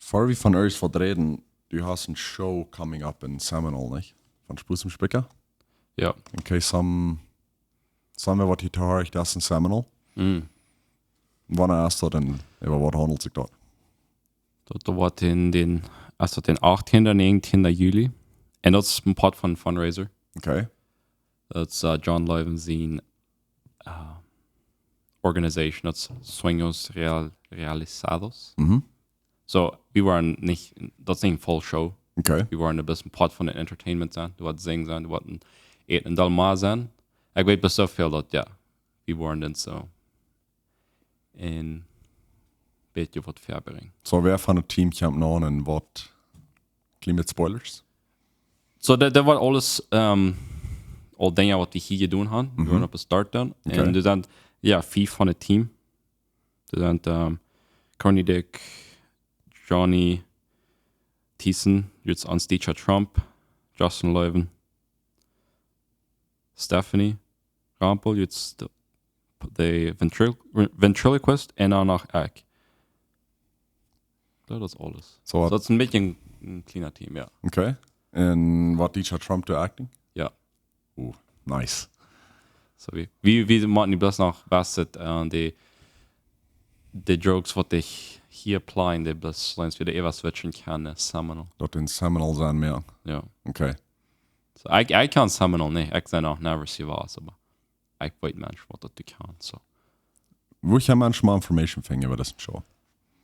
Vor wie von euch vertreten, du hast eine Show coming up in Seminole, nicht? Von Spruce im Spicker. Ja. Okay, some wat hier höre ich das in Seminole. Wann erst denn, über was handelt sich dort? Dat wordt den 18 en 19 juli. En dat is een part van fundraiser. Okay. Dat is John Leuven organization. Dat is Sueños Realizados. So, we waren nicht, dat is een full show. Okay. We waren een bisschen part van de entertainment zijn. Er wat zingen zijn, er wat een eten en dalma zijn. Ik weet best zoveel dat, ja, we waren dan zo een beetje wat verbering. So, wer von dem Team kommt noch und wat Climate Spoilers? Så det var alles all dingen wat we hier gedaan hebben. We waren op een start dan. Okay. En er zijn 4 van het team. Er zijn Connie Dick, Johnny Thiessen, jetzt Ans Teacher Trump, Justin Leuven, Stephanie Rampel, jetzt de ventriloquist en dan nog ik. Dat is alles. So, Dat is een beetje een kleiner team, ja. okay. Und wat teacher Trump do acting? Ja. Nice. So wie machen die bloß noch was die jokes wat ich hier plain die bloß lens wieder etwas switchen kann Seminole. Dort in Seminole sein mehr. Ja. Okay. So ich kann Seminole nicht. Ich sei noch never see was, aber ich weiß manchmal was du kannst. So. Wo ich ja manchmal Information finde über das Show.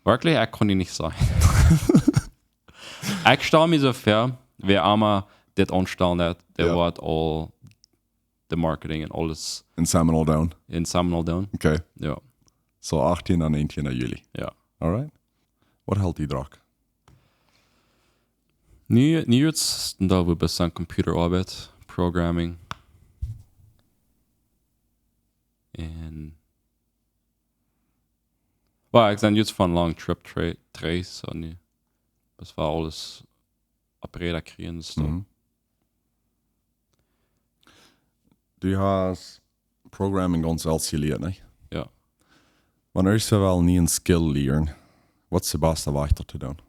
Wirklich, ich kann die nicht sagen. Ich stelle mir so vor, wer einmal das anstellen hat, der wird all the marketing und alles In Seminole down. in Seminole down. Okay. Ja. So 18 und 19 Juli. Ja. Alright. Wat hält die Drag? Nu jetzt da wir bist an Computerarbeit, Programming und ich bin jetzt von Long Trip Trace und das war alles Abreda kriegen. Du hast Programming ganz selbst geleerd, nicht? Ja. Wanneer je wel niet een skill leren, wat is de beste weg te doen?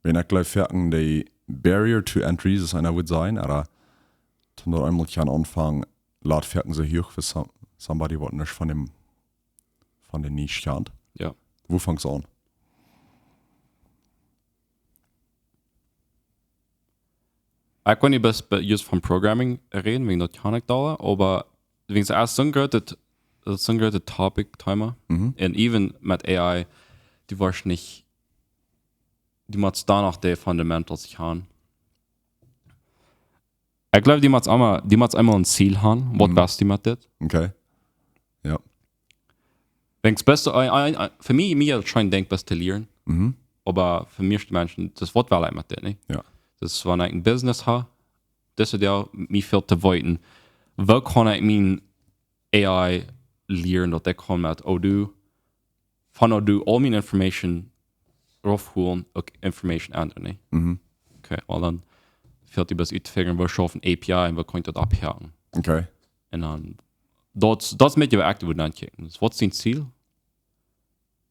Wenn ich glaube, die Barrier to Entry ist einer wird sein, aber dann dort einmal kann anfangen, laut fertig so hoch für somebody, was nicht von den Nische kennt. Ja. Wo fängst du an? Ich kann nicht best just von Programming reden, wegen das kann ich da, aber wegen es erst so ein großes Topic-Timer. Und even mit AI, die warst nicht, die muss da noch die Fundamentals haben. Ich glaube, die muss einmal ein Ziel haben, was best die mit das. Okay. Ja. Wenn es beste, für mich, mir scheint denk best zu lernen. Aber für mich die Menschen, das wird wel mit das, nicht? Ja. Das ist, wenn ich ein Business habe, das ist ja, mich viel zu weiten. Wo kann ich mein AI lernen, dass ich kann mit, du all meine Information raufholen, und Information ändern, nicht? Okay, und dann fällt die bis uitfiguren, wo schaffen API und wo kann ich das abhaken. Okay. Und dann, das mit je aktiv dann kicken. Was ist dein Ziel? Und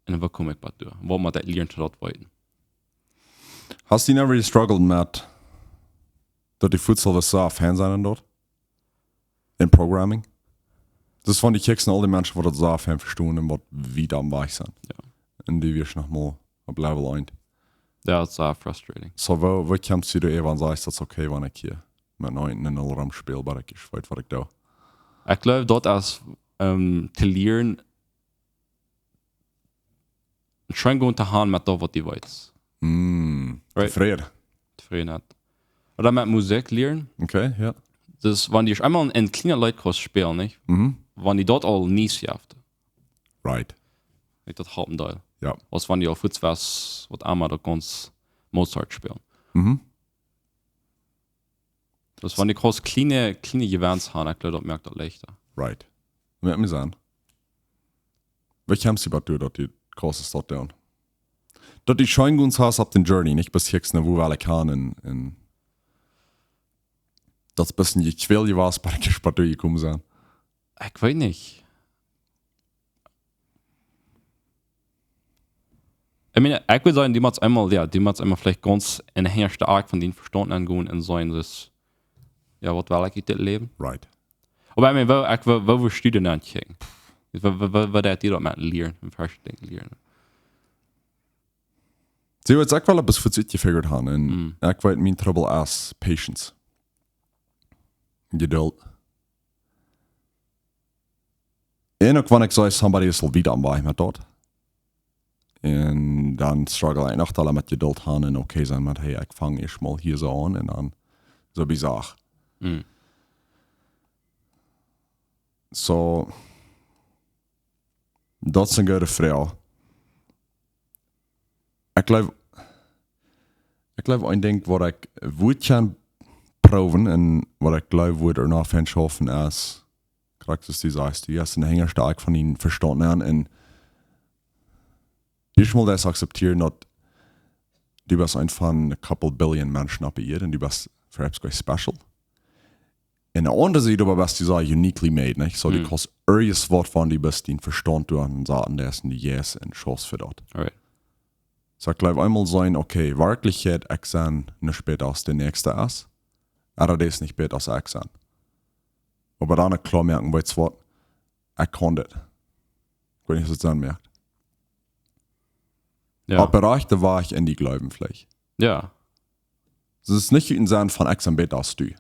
dann, wo komme ich bei dir? Wo man das lernen, zu dort weiten? Hast du never struggled mit, dass die Futsal was so auf Hand sein dort? In Programming? Das waren die Keksen, all die Menschen, die das so auf Hand verstehen und wie da am Weich sind. Ja. Und die wirst noch mal auf Level 1. Ja, das ist frustrating. So, wo kommst du da eben und sagst, das ist okay, wenn ich hier mit 9 in Null spiele, aber ich weiß, was ich da. Ich glaube, dort als zu lernen, schon gut zu haben mit dem, was die weiß. Right. Zufrieden. Zufriedenheit. Oder mit Musik lernen. Okay, ja. Das, wenn die einmal in kleinen Leitkurs spielen, nicht? Wenn die dort all nie schafft. Right. Nicht das Hauptteil. Ja. Was wenn die auf Fuß was einmal da ganz Mozart spielen. Das wenn die groß kleine Events haben, ich glaube, das merkt das leichter. Right. Mit mir sein. Wie kommst du bei dir, dass die große Stadt down? Dass die schon gut hast auf den Journey, nicht bis jetzt, wo wir alle kann, in das ein bisschen die Quelle war, bei der bei dir gekommen sein. Ich weiß nicht. Ich meine, ich würde sagen, die muss einmal vielleicht ganz in der ersten Art von den Verstand angehen und sein, das, ja, was will ich das Leben? Right. Aber ich meine, wo wir Studien anchecken? Wo der die dort mit lernen, im Verstehen lernen. Sie wird auch wel etwas für sich gefigert haben. Und ich weiß, mein Trouble ist Patience. Geduld. En ook wanneer ik zei, somebody is al wieder aan bij met dat. En dan struggle ik nog alle met geduld gaan en oké zijn met, hey, ik vang eerst mal hier zo aan en dan zo bizar. So, dat is een goede vraag. Ik geloof een ding wat ik woord kan proeven en wat ik geloof wordt er nog van schaffen is, krijgt dus die zegt, du hast een henger stark van ihnen verstanden en die mal das akzeptieren, dat du bist einfach ein couple billion Menschen op hier en du bist perhaps quite special. En aan de andere zijde bist du so uniquely made, nicht? So, du kannst irgendwas Wort von du bist, den Verstand du an Sachen, der ist in die Yes und Chance für dort. Alright. So, ich glaube einmal sein, okay, Wirklichkeit, ich sein nicht später als der nächste ist, aber das ist nicht besser als ich sein. Aber dann klar merken, weißt du was, ich kann das. Wenn ich das dann merkt. Ja. Aber Bereiche war ich in die Glauben vielleicht. Ja. Es ist nicht in Sinne von ich sein besser als du.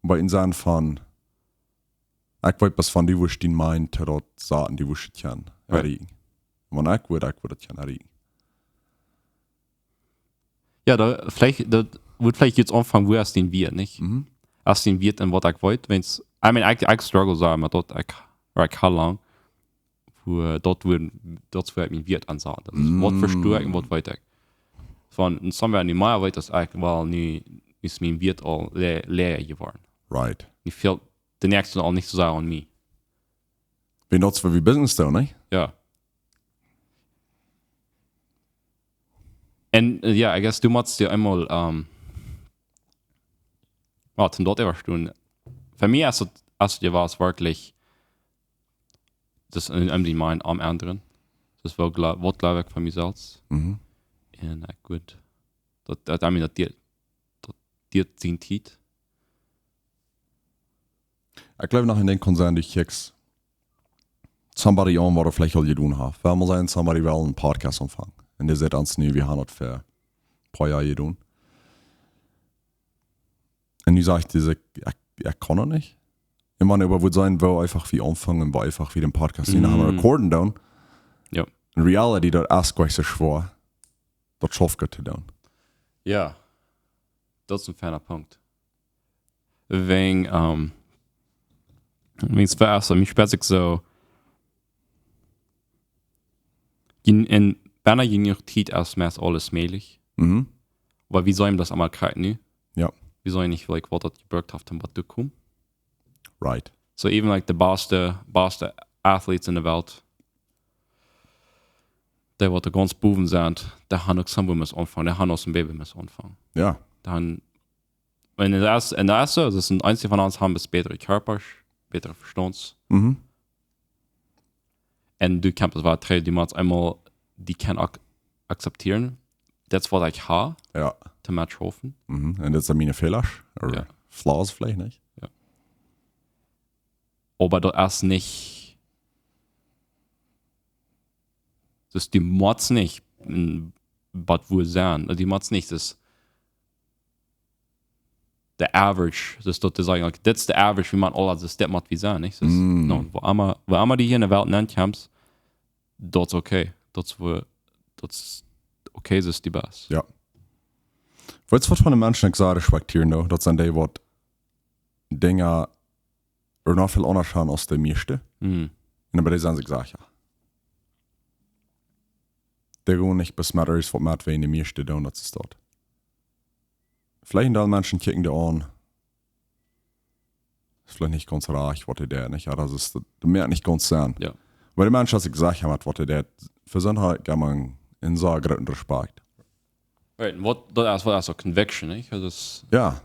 Aber in Sinne von, ich weiß, was von dir, wo ich den meint, dort sagen, die wo ich kann erregen. Wenn ich würde das kann erregen. Ja, da wird vielleicht jetzt anfangen, wo erst den wird, nicht? Erst den wird und was ich wollte, wenn's, I mean, ich struggle sagen, aber dort, ich kann lang, wo dort wird mein Wirt ansagen. Das ist, was verstehe ich und was weiter. Von, somewhere in die Meier weiß das eigentlich, weil nie ist mein Wirt all leer geworden. Right. Ich fehlt den nächsten auch nicht so sehr an mir. Wenn das für wie Business da, ne? Ja. Und ja, I guess du musst dir einmal, zum dort überstehen. Für mich ist es wirklich, das die mein am anderen. Das war was glaube ich von mir selbst. Und gut. Das I mean, das dir sind Tiet. Ich glaube noch in den Konzern, die Chicks somebody on, was er vielleicht all getan hat. Weil man sagen, somebody will einen Podcast anfangen. Und der sagt uns nie, wir haben das für ein paar Jahre getan. Und die sagt, ich kann er nicht. Ich meine, aber würde sein, wo einfach wie anfangen, wo einfach wie den Podcast haben wir recorden down. Ja. In reality, das ist gleich so schwer, das schafft zu tun. Ja. Das ist ein feiner Punkt. Wegen, es war erst, mich später so, in Berner Universität erstmal alles möglich. Aber wie soll ihm das einmal kriegen, ne? Ja. Wie soll ich nicht, like, was das gebürgt hat, was du kommst? Right. So even like the beste athletes in der Welt, die wat ganz boven sind, der haben auch zusammen müssen anfangen, der haben aus dem Baby müssen anfangen. Ja. Dann, wenn das ist so, das sind einzige von uns haben bis bessere Körper, bessere Verstands. Und du kannst das war drei, die man einmal, die kann akzeptieren, das was ich habe, Ja. zu Match hoffen. Und das sind meine Fehler, oder Ja. Flaws vielleicht nicht. Aber das ist nicht, das die Mods nicht, was wohl sein, die Mods nicht, das der Average, das dort zu sagen, like, that's the average, wie man alles das macht wie sein, nicht? Das, no, wo immer die hier in der Welt nennt, kommst, dort ist okay, dort ist okay, das ist die Bass. Ja. Weißt du, was von den Menschen gesagt respektieren, though? Das sind die, was Dinge noch viel anders haben als die meisten. Und aber die sind sich sicher. Die gehen nicht bis mehr ist, was mehr wie in die meisten tun, das ist dort. Vielleicht sind alle Menschen kicken die an. Ist vielleicht nicht ganz reich, was die nicht, aber das ist, du merkst nicht ganz sein. Ja. Weil die Menschen, die gesagt haben, was die für sind halt gerne in so großen Respekt. Right, das ist so Conviction, nicht? Also das Ja.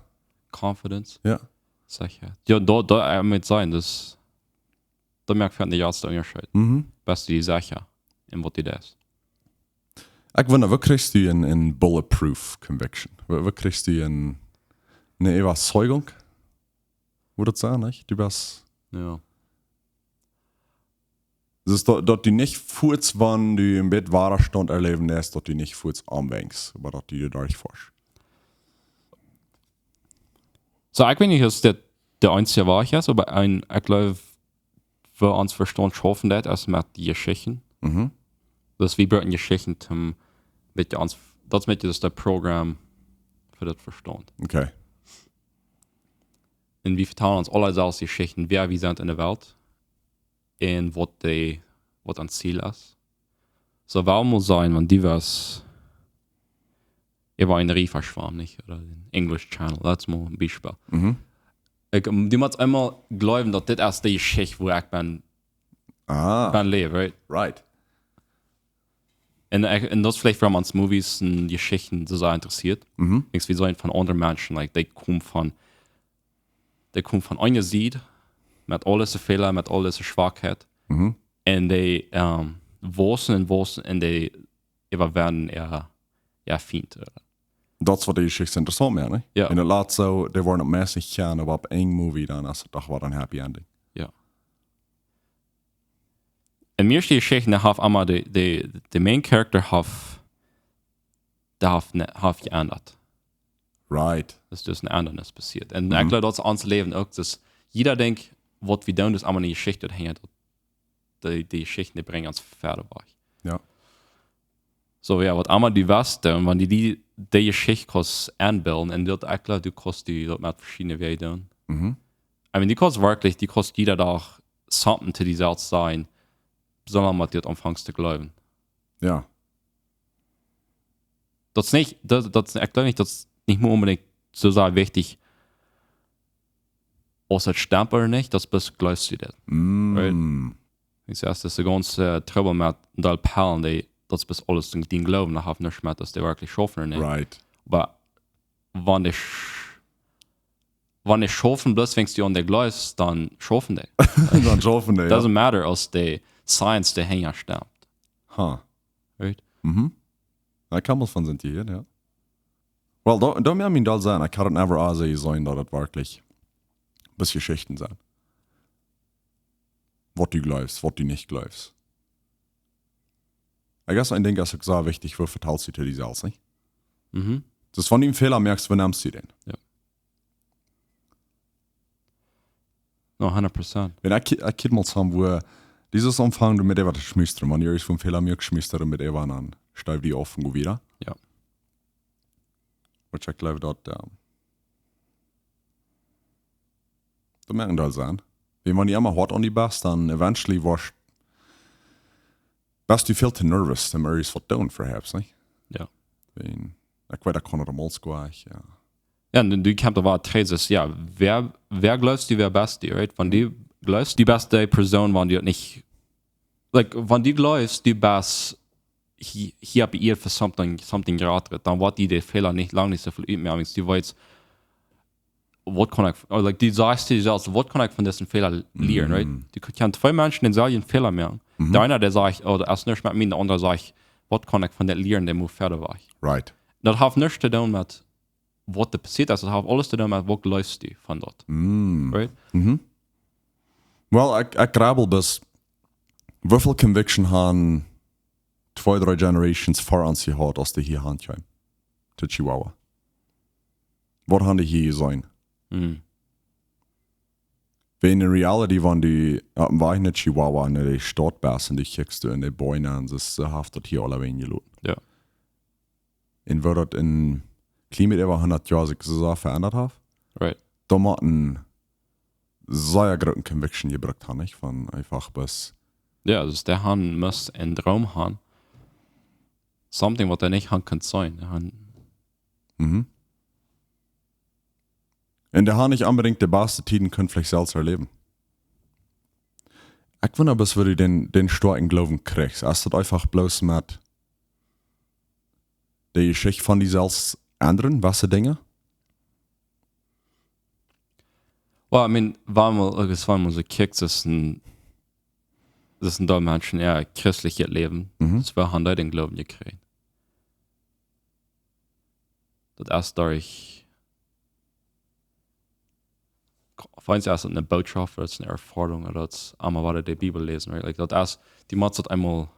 Confidence. Ja. Sicher. Ja, da mit sein, das da merkt man nicht als der Unterschied. Bist du die sicher, in was die das ist. Ich wonder, wo kriegst du ein Bulletproof Conviction? Wo kriegst du eine Überzeugung? Würde ich sagen, nicht? Du bist... Ja. Das ist, dass du nicht fuhrst, wenn du im Bett Widerstand erleben lässt, dass du nicht fuhrst anwängst, aber dass du dir dadurch forschst. So, ich weiß nicht, dass der einzige war ich jetzt, aber ich glaube, wir uns Verstand schaffen, das mit die Geschichten. Mhm. Das wir brauchen Geschichten zum mit uns, das mit das der Programm für das Verstand. Okay. Und wir vertellen uns alle selbst Geschichten, wer wir sind in der Welt und was ein Ziel ist. So, warum muss sein, wenn die was über einen Rief verschwammen, nicht? Oder den English Channel, das ist mal ein Beispiel. Mhm. Die muss einmal glauben, dass das erst die Geschichte, wo ich bin lebe, right? Right. Und das vielleicht, wenn man Movies und Geschichten so sehr interessiert. Mhm. Nichts wie so ein von anderen Menschen, like, die kommen von einer Seite, mit alles Fehler, mit alles Schwachheit. Mhm. Und die wachsen und die werden eher feind. Dat is wat die Geschichte interessant meer, ne? Ja. En het laat zo, er worden op mensen gaan, maar op één movie dan, als het toch wel een happy ending. Ja. En mir die Geschichte, der hat einmal der Main Character hat geändert. Right. Das ist ein Ändernis passiert. Und ich glaube, das ist unser Leben auch, dass jeder denkt, was wir tun, ist einmal eine Geschichte, die hängt. Die Geschichten, die bringen uns fertig. Ja. So, ja, was einmal die Weste, und wenn die Geschichte kannst anbilden, und das, ich glaube, du kannst die mit verschiedenen Wegen tun. Mhm. I mean, die kannst wirklich, die kannst jeder Tag something zu dieser Art sein, sondern man dir anfängst zu glauben. Ja. Das ist nicht, ich glaube nicht, das ist nicht nur unbedingt so sehr wichtig, außer Stempel oder nicht, das bist glaubst du das. Mm. Ich sage, das ist der ganze Trouble mit den Perlen, die das bist alles den Glauben, da haben nicht mehr, dass die wirklich schaffen oder nicht. Right. Aber wenn die schaffen, bloß wenn du an der glaubst, dann schaffen die. Dan schaffen die, ja. Doesn't matter, als die Science der Hänger stirbt. Ha. Right? Mhm. Ik kan wel van zijn hier, ja. Wel, da moet ik dat zijn. Ik had het never aanzien zijn dat het wirklich bis Geschichten zijn. Wat du glaubst, wat du nicht glaubst. Ich guess ein Ding, das ist sehr wichtig, wo verteilst du dir die selbst, nicht? Mhm. Das von dem Fehler merkst, wo nimmst du den? No, 100%. Wenn ich Kind mal haben, wo dieses Umfang du mit etwas schmüstern, man ist vom Fehler mir geschmüstert und mit etwas an, steif die offen und wieder. Ja. Which ich glaube, dort, da merken da sein. Wenn man die immer hart an die Bass, dann eventually warst du viel zu nervös, dann ist was tun, perhaps, nicht? Ja. Wenn, ich weiß, da kann er mal squash, ja. Ja, und du kannst aber Thesis, ja, wer glaubst du, wer beste, right? Wenn die glaubst, die beste Person, wenn die nicht, like, wenn die glaubst, die best, hier habe ich für something geraten, dann wird die Fehler nicht lange nicht so viel üben mehr, die weiß, was kann ich, like, die sagst dir selbst, was kann ich von diesen Fehler lernen, right? Die können zwei Menschen den selben Fehler machen. Der eine, der sagt, oh, das ist nicht mit mir, der andere sagt, was kann ich von der lernen, der muss fertig war. Right. Das hat nichts zu tun mit, was da passiert ist, das hat alles zu tun mit, was läufst du von dort. Right? Well, ich grabbel bis, wie viel Conviction haben 2-3 Generations vor uns gehabt, als die hier handkommen? Zu Chihuahua. Was haben die hier sein? Wenn in Reality, wenn die war in Chihuahua in der Stadt bist und die kriegst du in die Bäume und das haft dort hier alle wen gelohnt. Ja. Und wird dort in Klima über 100 Jahre sich so verändert hat, Right. da man sehr großen Conviction gebracht haben, nicht? Von einfach bis. Ja, also der Han muss einen Traum haben. Something, was er nicht haben kann sein. Und der hat nicht unbedingt die besten Tiden können vielleicht selbst erleben. Ich wundere, bis du den starken Glauben kriegst. Hast du einfach bloß mit der Geschichte von die selbst anderen, was Dinge? Well, I mean, wenn man so kickt, das ist ein da Menschen eher christliches Leben. Das war han da den Glauben gekriegt. das erst durch feins erst eine Botschaft oder eine Erfahrung oder das einmal war die Bibel lesen, right? Like, das erst die macht das einmal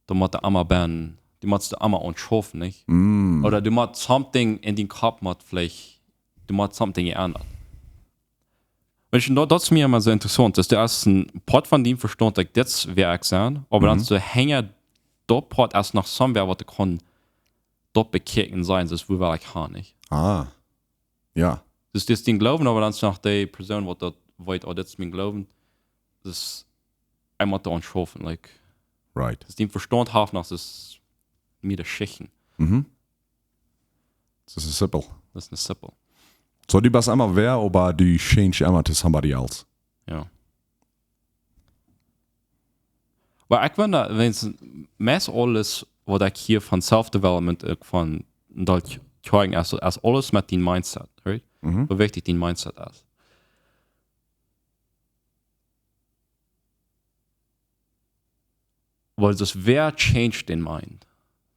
du macht einmal ben die macht einmal anschaffen, nicht? Oder du macht something in den Kopf macht vielleicht du macht something geändert. Das ist mir immer so interessant, dass du erst ein Part von dem verstehst, like, das wäre ich sein, aber dann so hängen dort Part erst nach somewhere, was du kann dort bekehren sein, das wo wir ich habe nicht. Ja. Das ist den Glauben, aber dann nach der Person, was dort weit, das ist mein Glauben, das einmal da anschaffen, like, Right. das den Verstand haben, das ist mir das Schichten. Das ist simpel. Das ist eine Sippel. So, du bist einmal wer, aber du change einmal to somebody else. Ja. Aber ich finde, wenn es meist alles, was ich hier von Self-Development von dort zeigen, als alles mit dem Mindset, right? Wie wichtig dein Mindset ist. Weil das wer changed den Mind.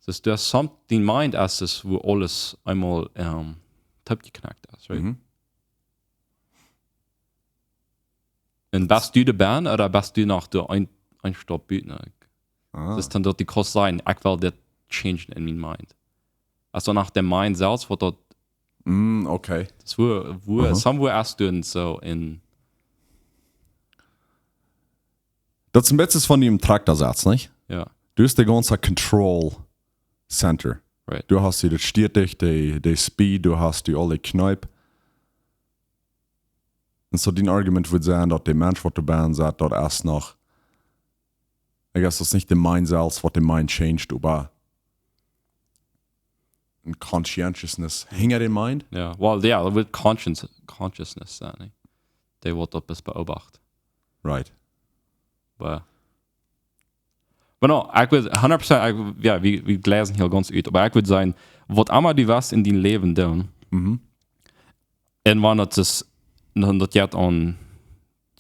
Das ist das den Mind ist es, wo alles einmal top geknackt ist, right? Und bist du der Band oder bist du nach der ein Stopp bieten? Das ist dann dort die Kost sein, ich will das change in meinem Mind. Also nach dem Mind selbst, wo dort Okay. das wo somewhere erst du so in Das ist ein bisschen von dem Traktorsatz, nicht? ja, Du hast den ganzen Control Center. right. Du hast die Stierdicht, die Speed, du hast die alle Kneipe. Und so dein Argument würde sein, dass der Mensch, was du bist, sagt, dort erst noch, ich guess, das ist nicht der Mind selbst, was der Mind changed, aber ein Conscientiousness hinter dem Mind. Ja, well, ja, das wird Consciousness sein, nicht? Der wird dort bis beobachtet. Right. Aber no, ich würde 100%, ja, wir lesen hier ganz gut, aber ich würde sagen, was immer du was in dein Leben tun, und wenn das jetzt an,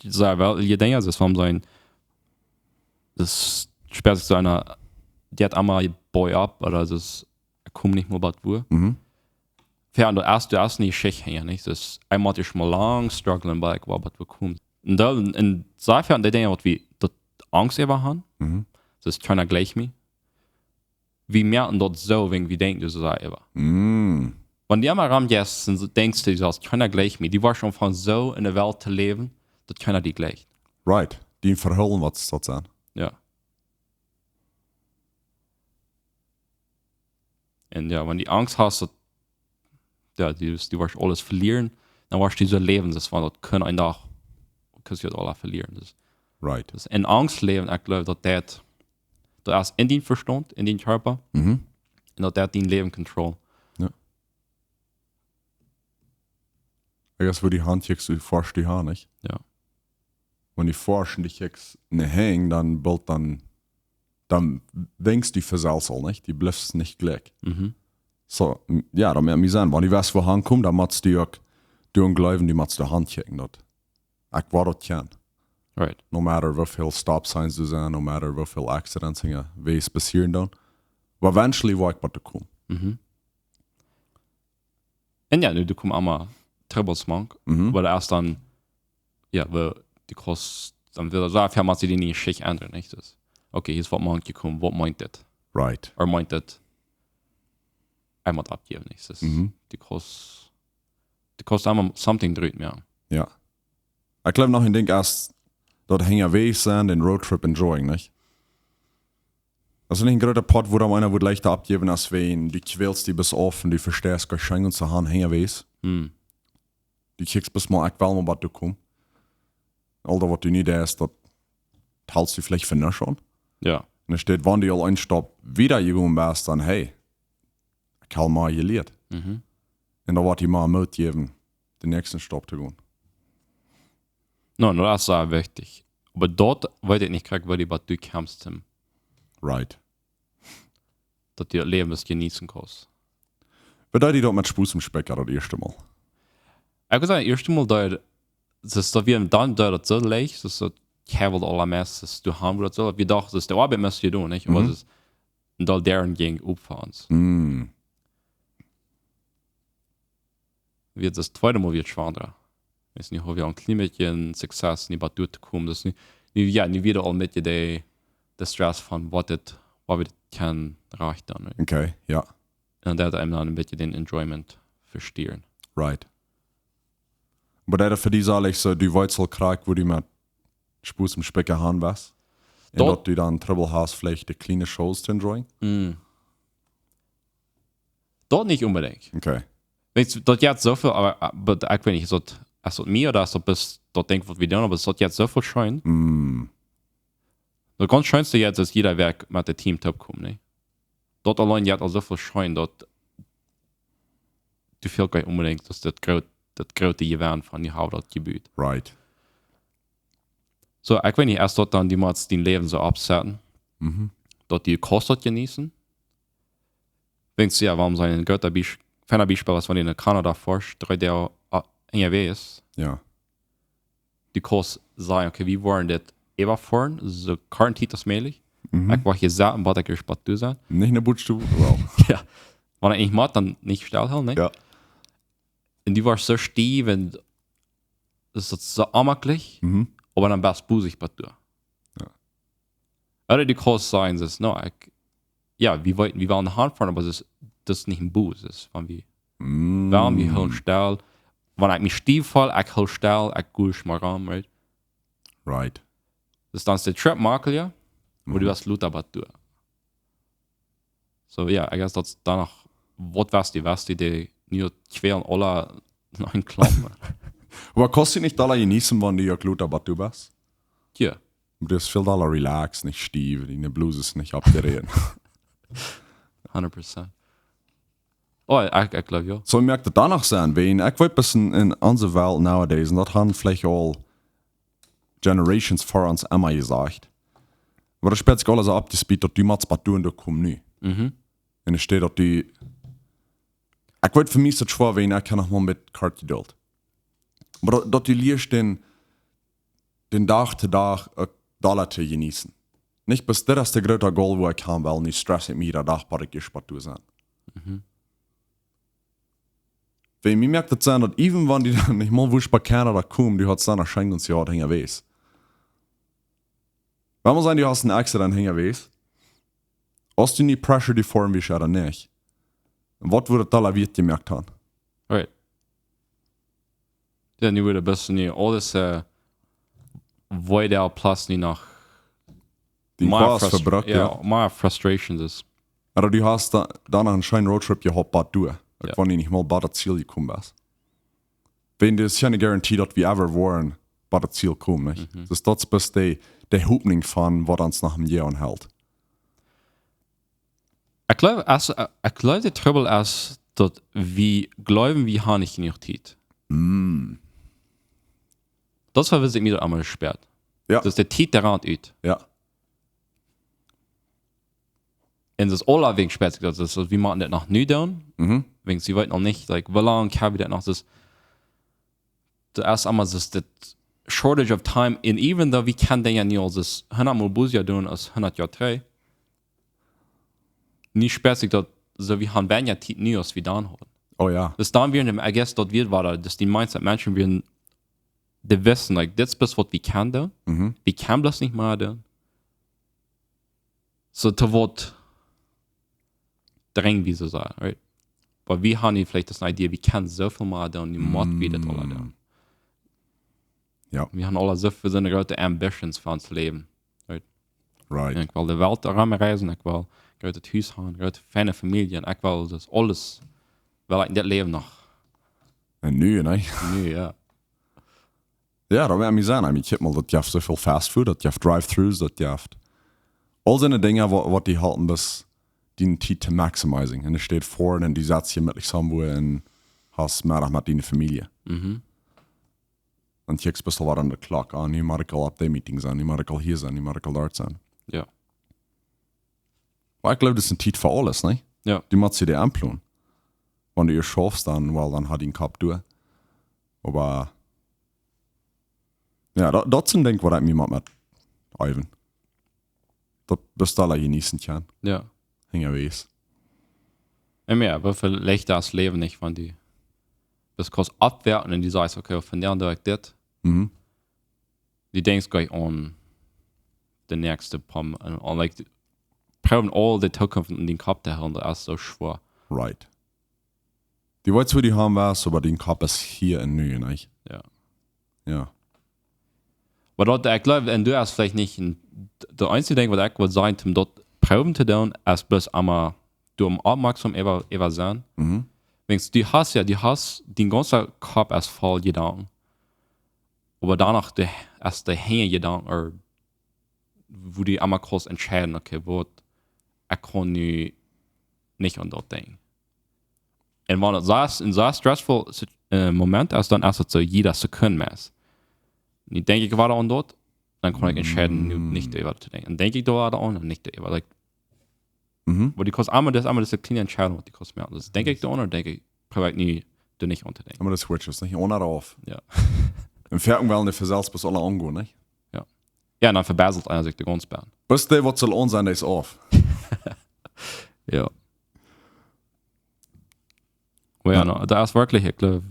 weil je denke, das vom sein, das sperrt sich so einer, die hat einmal Boy up, oder das kommt nicht mehr bald wo. Für du erst nicht Schicht hängen, nicht? Das einmal ist mal lang strugglen, bei ich war bald wo kommt. Und dann, in Seifern, die denken, was wir dort Angst über haben, das ist keiner gleich mir. Wir merken dort so, wenn wir denken, das ist selber. Wenn die einmal ran gehst, denkst du, das ist keiner gleich mir. Die war schon von so in der Welt zu leben, das keiner die gleich. Right. Die verhüllen, was das sein. Ja. Und ja, wenn die Angst hast, ja, die wirst alles verlieren, dann wirst du so leben, das war das können ein Tag, kannst du alles verlieren. Right. Das in Angst leben, ich glaube, dass du erst in den Verstand, in den Körper, und dass dein Leben control. Ja. Ich guess, wo die Hand jetzt du forschst die Hand, nicht? Ja. Wenn die forschen dich jetzt ne hängen, dann bald dann denkst du für selbst nicht? Die bleibst nicht gleich. So, ja, dann mehr mir sein, wenn die was wo Hand kommt, dann machst du auch, du und Glauben, die machst du Hand checken dort. Ich war dort kein. Right. No matter wie viel Stop Signs du sind, no matter wie viel Accidents hingen, wie es passieren dann. Aber eventually war ich bei der kommen. Und ja, du kommst einmal Troublesmank, weil erst dann, ja, weil die Kost, dann will er sagen, ja, man sie die nicht schick ändern, nicht? Das, okay, hier ist was man gekommen, was meint das? Right. Oder meint das einmal abgeben, nicht? Das, die Kost einmal something dreht mir an. Ja. Ich glaube noch, ich denke erst, dort hängen Weg sein, den Roadtrip enjoying, nicht? Das ist nicht ein großer Pot, wo da einer wird leichter abgeben, als wenn die quälst die bis offen, die verstehst gar schenken zu haben, hängen Weg. Die kriegst bis mal, ich will mal was du kommst. All das, was du nicht hast, das hältst du vielleicht für nicht schon. Ja. Und dann steht, wenn du einen Stopp wieder gegangen bist, dann hey, ich habe mal gelehrt. Und dann wird die mal Mut geben, den nächsten Stopp zu gehen. No, das ist sehr wichtig. Aber dort weiß ich nicht, weil du kommst zum, Right. dass du Leben das genießen kannst. Bedeutet dort mit Spuß im Specker das erste Mal? Ich würde sagen, das erste Mal, das ist da wir dann das so leicht, das ist ich habe alles, das du haben willst, wir dachten, das ist der Arbeit, müsst ihr tun, nicht? Aber das ist da deren gegen Opferns. wird das zweite Mal wird schwanger. Ist nicht, wie ein Klimatchen Success nicht bald durchkommen. Das nicht wieder all mit der Stress von was wir kann reicht dann. Right? Okay, ja. Und da einem dann ein bisschen den Enjoyment verstehen. Right. Aber das für die sage ich so, die Weizelkreis, wo die mit Spuß im Specker haben was. Und dort du dann Trouble hast, vielleicht die kleine Shows zu enjoyen. Dort nicht unbedingt. Okay. Weißt du, dort jetzt so viel, aber ich weiß nicht, so mir oder so bis dort denkt, was wir tun, aber es dort jetzt so viel schein. Das ganz schönste jetzt ist jeder Werk mit dem Team top kommt, ne? Dort allein jetzt so viel schein, dort du fühlst gar nicht unbedingt, dass das große Gewinn von die Haut dort gebüht. Right. So, ich weiß nicht, erst dort dann die mal den Leben so absetzen, dort die Kost dort genießen. Denkst du ja, warum sein Götter ferner Beispiel, was von in Kanada forscht, der NRW ist, Ja. die Kost sagen, okay, wie wollen das überfahren, so quarantiert das mäßig. Ich war hier sagen, was ich gespart du sein. Nicht eine Butstube, wow. Ja. Wenn ich nicht macht, dann nicht stillhalten, ne? Ja. Und die war so stief und das ist so ammerlich, aber dann best busig bei dir. Ja. Oder die Kost sagen, das no, wir waren Handfahren, aber das ist nicht ein Bus, das ist von wie warm, wie hell still. Wenn ich mich stief fall, ich hell still, ich gusch mal ran, right? Right. Das ist dann der Trap-Markel, ja, wo du hast Luther bei dir. So, ja, ich guess das danach, was die nur quälen alle nein Klappen. Aber kostet nicht Dollar genießen, wenn du ja Glut aber du bist? Ja. Du hast viel Dollar relax, nicht stief, die Blues ist nicht abgereden. 100%. Oh, ich glaube, ja. So, ich merke das danach sein, weil ich weiß, dass in unserer Welt nowadays, und das haben vielleicht all Generations vor uns immer gesagt. Aber das spielt sich alles ab, die Speed, dass die Mats bei du und da kommen nie. Und es steht, dass die. Ich weiß, für mich ist das schwer, weil ich kann noch mal mit Kartgeduld. Aber dass die liest den Tag zu Tag Dollar zu genießen. Nicht bis das ist der größte Goal, wo ich kann, weil nicht Stress mit mir der Tag bei der gespart zu sein. Weil mir merkt das sein, dass even wenn die dann nicht mal wo ich bei Kanada kommen, die hat es dann erscheint uns ja auch hängen weiß. Wenn man sagen, die hast einen Accident hängen weiß, hast du nie Pressure die Form wie ich oder nicht? Was würde da wird gemerkt haben? Right. Dann würde ein bisschen alles weiter Platz nicht nach Die Spaß verbraucht, ja. Mehr Frustrations ist. Aber du hast dann einen schönen Roadtrip gehabt, bei du. Ja. Wenn ich nicht mal bei das Ziel gekommen bist. Wenn das keine Garantie, dass wir ever waren, bei das Ziel kommen, nicht? Das ist bis der Hoffnung von, was uns nach dem Jahr anhält. Ich glaube, der Trouble ist, dass wir glauben, wir haben nicht genug Zeit. Das war, was ich mir einmal gesperrt. Ja. Das ist der Zeit der Rand ut. Ja. Und das alle wegen sperrt sich das. Also, wir machen das noch nie down. Wegen sie wollten noch nicht, like, wie lange haben wir das noch? Das erst einmal das Shortage of time. And even though wir können den ja nicht als das 100 Mal Busia tun als 100 Jahre 3. Nicht sperrt sich das, so wie haben wir ja Zeit nie als wir dann haben. Oh ja. Das dann werden, I guess, dort wird war, dass die Mindset Menschen werden, die wissen, like, das ist was wir können da. Wir können das nicht mehr da. So, zu Wort drängen, wie so sagen, right? Aber wir haben vielleicht das Idee, wir können so viel mehr da und die Mod wieder alle da. Ja. Wir haben alle so viele so eine große Ambitions für uns Leben. Right? Right. Ich will die Welt daran reisen, ich will große Haus haben, große feine Familien, ich will das alles, weil ich in das Leben noch. En nu, nee. Nee, ja. Ja, dat wil ik zeggen. Ik heb mal, dat je hebt zoveel fastfood, dat je hebt drive-thrus, dat je hebt al zijn dingen wat die halten bis die tijd te maximizing. En er steht voor en die zet je met samen en has middag met die familie. En je hebt best wel wat aan de klok aan. Nu moet ik al op die meetings aan, nu moet ik al hier zijn, nu moet ik al daar zijn. Ja. Maar ik geloof, dat is een tijd voor alles, nee? Ja. Die moet je die aanploen. Wanneer je schaffst, dan had je een kap door. Maar ja, dat zijn denk ik wat ik me met Ivan. Dat bestellen genießen kan. Ja. Hingen wees. Ja, aber vielleicht das Leben nicht, wenn die das kannst abwerten und die sagst, okay, von der direkt das. Die denkst gleich an den nächsten Pom und like, proben all die Zukunft in den Kopf der Hand, das ist so schwer. Right. Die wollt die haben was, aber den Kopf ist hier in Nü, nicht? Ja. Ja. Aber dort, ich glaube, und du hast vielleicht nicht, der einzige Ding, was ich würde sagen, um dort proben zu tun, ist bloß einmal, du aufmerksam über sein. Du hast den ganzen Kopf als voll Gedanken. Aber danach, erst der hänge Gedanken, wo die einmal kurz entscheiden, okay, ich kann nicht an dort denken. Und wenn das in so stressful Moment ist, dann ist es so jeder Sekunde mehr. Und ich denke, ich war da an dort, dann kann ich entscheiden, nicht darüber zu denken. Und denke ich da weiter an und nicht darüber. Like, aber die kostet einmal das eine kleine Entscheidung, die kostet mehr. Das denke ich da an oder denke ich, privat nie, da nicht unterdenken. Aber das Switch ist nicht ohne drauf. Ja. Im Ferken wollen die für selbst bis alle angehen, nicht? Ja. Ja, und dann verbesselt einer sich die ganze Bahn. Bis der, was soll on sein, der ist auf. Ja. Aber ja, no, da ist wirklich, ich glaube,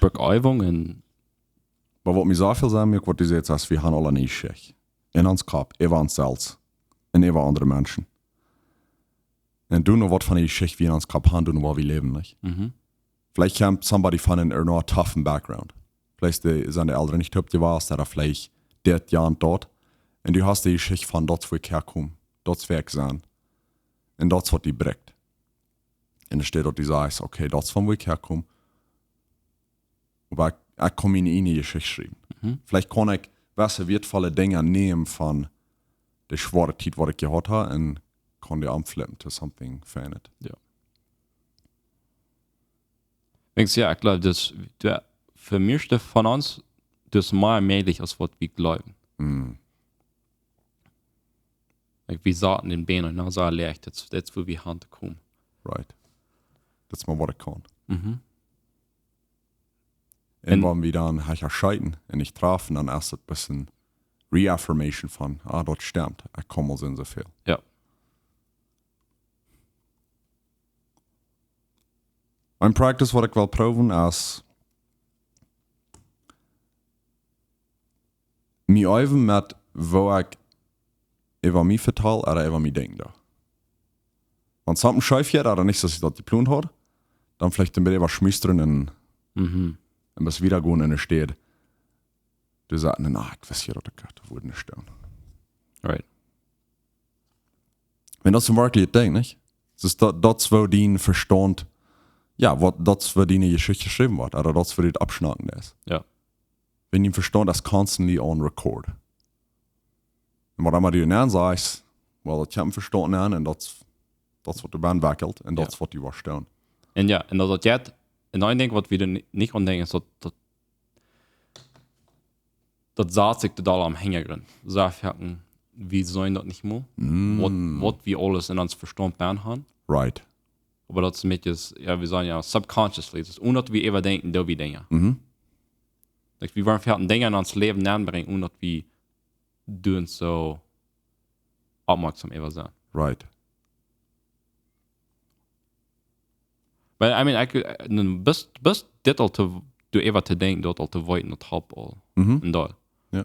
Beäugung und Aber was mir so viel sagen, mir, was die jetzt ist, wir haben alle nicht Schicht. In uns Kopf, über uns selbst. Und über andere Menschen. Und du noch was von der Schicht, wie in uns Kopf haben, du noch, wo wir leben, nicht? Vielleicht kommt somebody von einer toughen Background. Vielleicht sind die Eltern nicht top gewesen, oder vielleicht dort, ja und dort. Und du hast die Schicht von dort, wo ich herkomme. Dort weg sein. Und dort, was die bringt. Und es steht dort, die sagt, okay, dort von wo ich herkomme. Aber ich kann mir eine Geschichte schreiben. Vielleicht kann ich gewisse wertvolle Dinge nehmen von der schweren Zeit, die ich gehabt habe, und kann die umflippen to something verändert. ja. Ja, ich glaube, das für mich von uns, das ist mehr möglich, als was wir glauben. Like, wir sahen den Beinen und dann sah leicht, das ist, wo wir Hand kommen. Right. Das ist mal, was ich kann. Und Und wenn wir dann scheiden und nicht trafen, dann erst ein bisschen Reaffirmation von, dort stimmt, ich komme mal so viel. ja. Ein Practice, was ich will proben, ist, mich üben mit, wo ich über mich verteile oder über mich denke. Wenn es ein Schäuf geht, oder nicht, dass ich dort die Plan habe, dann vielleicht ein bisschen schmüstern und ein bisschen wiedergehen in der Stadt. Du sagst, ich weiß hier, dass das würde nicht stehen. Right. Wenn das zum Beispiel ein Ding, nicht? Das ist das, wo die verstand, ja, das, wo die Geschichte geschrieben wird, oder das, wo die abschnacken ist. Ja. Wenn die verstehen, das constantly on record. Und was immer die dann sagst, well, ich habe verstanden und das, was die Band wackelt, und das, was die was stehen. Und ja, und dat jet, en een ding wat we er niet aan denken is dat zat zich totaal am Hintergrund. Sagen, wie sollen das nicht mehr? Was wir alles in uns Verstand haben. Right. Aber das mit ist, ja, wir sagen ja, subconsciously, das ist ohne dass wir immer denken, da wir Dinge. Like, wir wollen vielleicht Dinge in uns Leben anbringen, ohne dass wir tun so aufmerksam über sein. Right. Weil, I mean, bis das du immer zu denken, dort zu wollten, das halb all. Und da. Ja.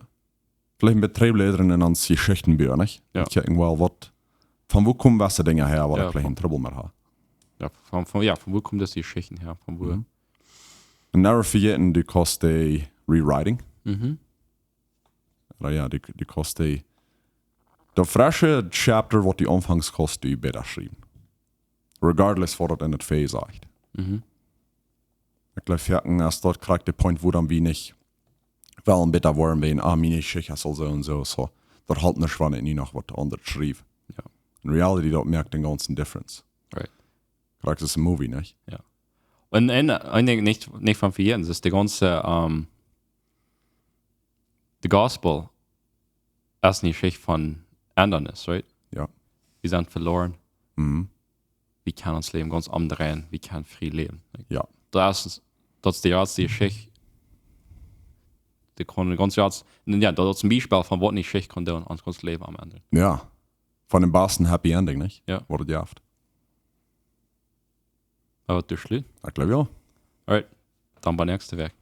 Vielleicht ein Betriebslehrerin in uns Geschichtenbücher, nicht? Ja. Ich denke, well, von wo kommen was Dinge her, wo Ja, ich vielleicht einen Trouble mehr habe. Ja, von wo kommen das die Geschichten her? Von wo? Und never vergessen, du kannst die Rewriting. Oder ja, du kannst die der frische Chapter, was die anfangs kostet, die besser schreiben. Regardless, was das in der Phase sagt. Ich glaube, Ferken ist dort kriegt der Point, wo dann wie nicht wollen bitte wollen, wenn meine Geschichte soll so und so. So, dort halt nicht, wenn ich nie noch was anderes schrieb. Ja. In Reality, dort merkt den ganzen Difference. Right. Kriegt es ein Movie, nicht? Ja. Und ein Ding nicht von vergessen, das ist die ganze, the Gospel ist eine Geschichte von Ändernis, right? Ja. Wir sind verloren. Wir können uns Leben ganz umdrehen. Wir können frei leben. Like, Ja. das ist die erste Geschichte. Die kann ganz jetzt, ja, das ist ein Beispiel von was eine Geschichte kann tun, ans ganze Leben am Ende. Ja. Von dem besten Happy Ending, nicht? Ja. Wurde jaft. Aber du schlitt. Ich glaube ja. Alright, dann bei nächste Werk.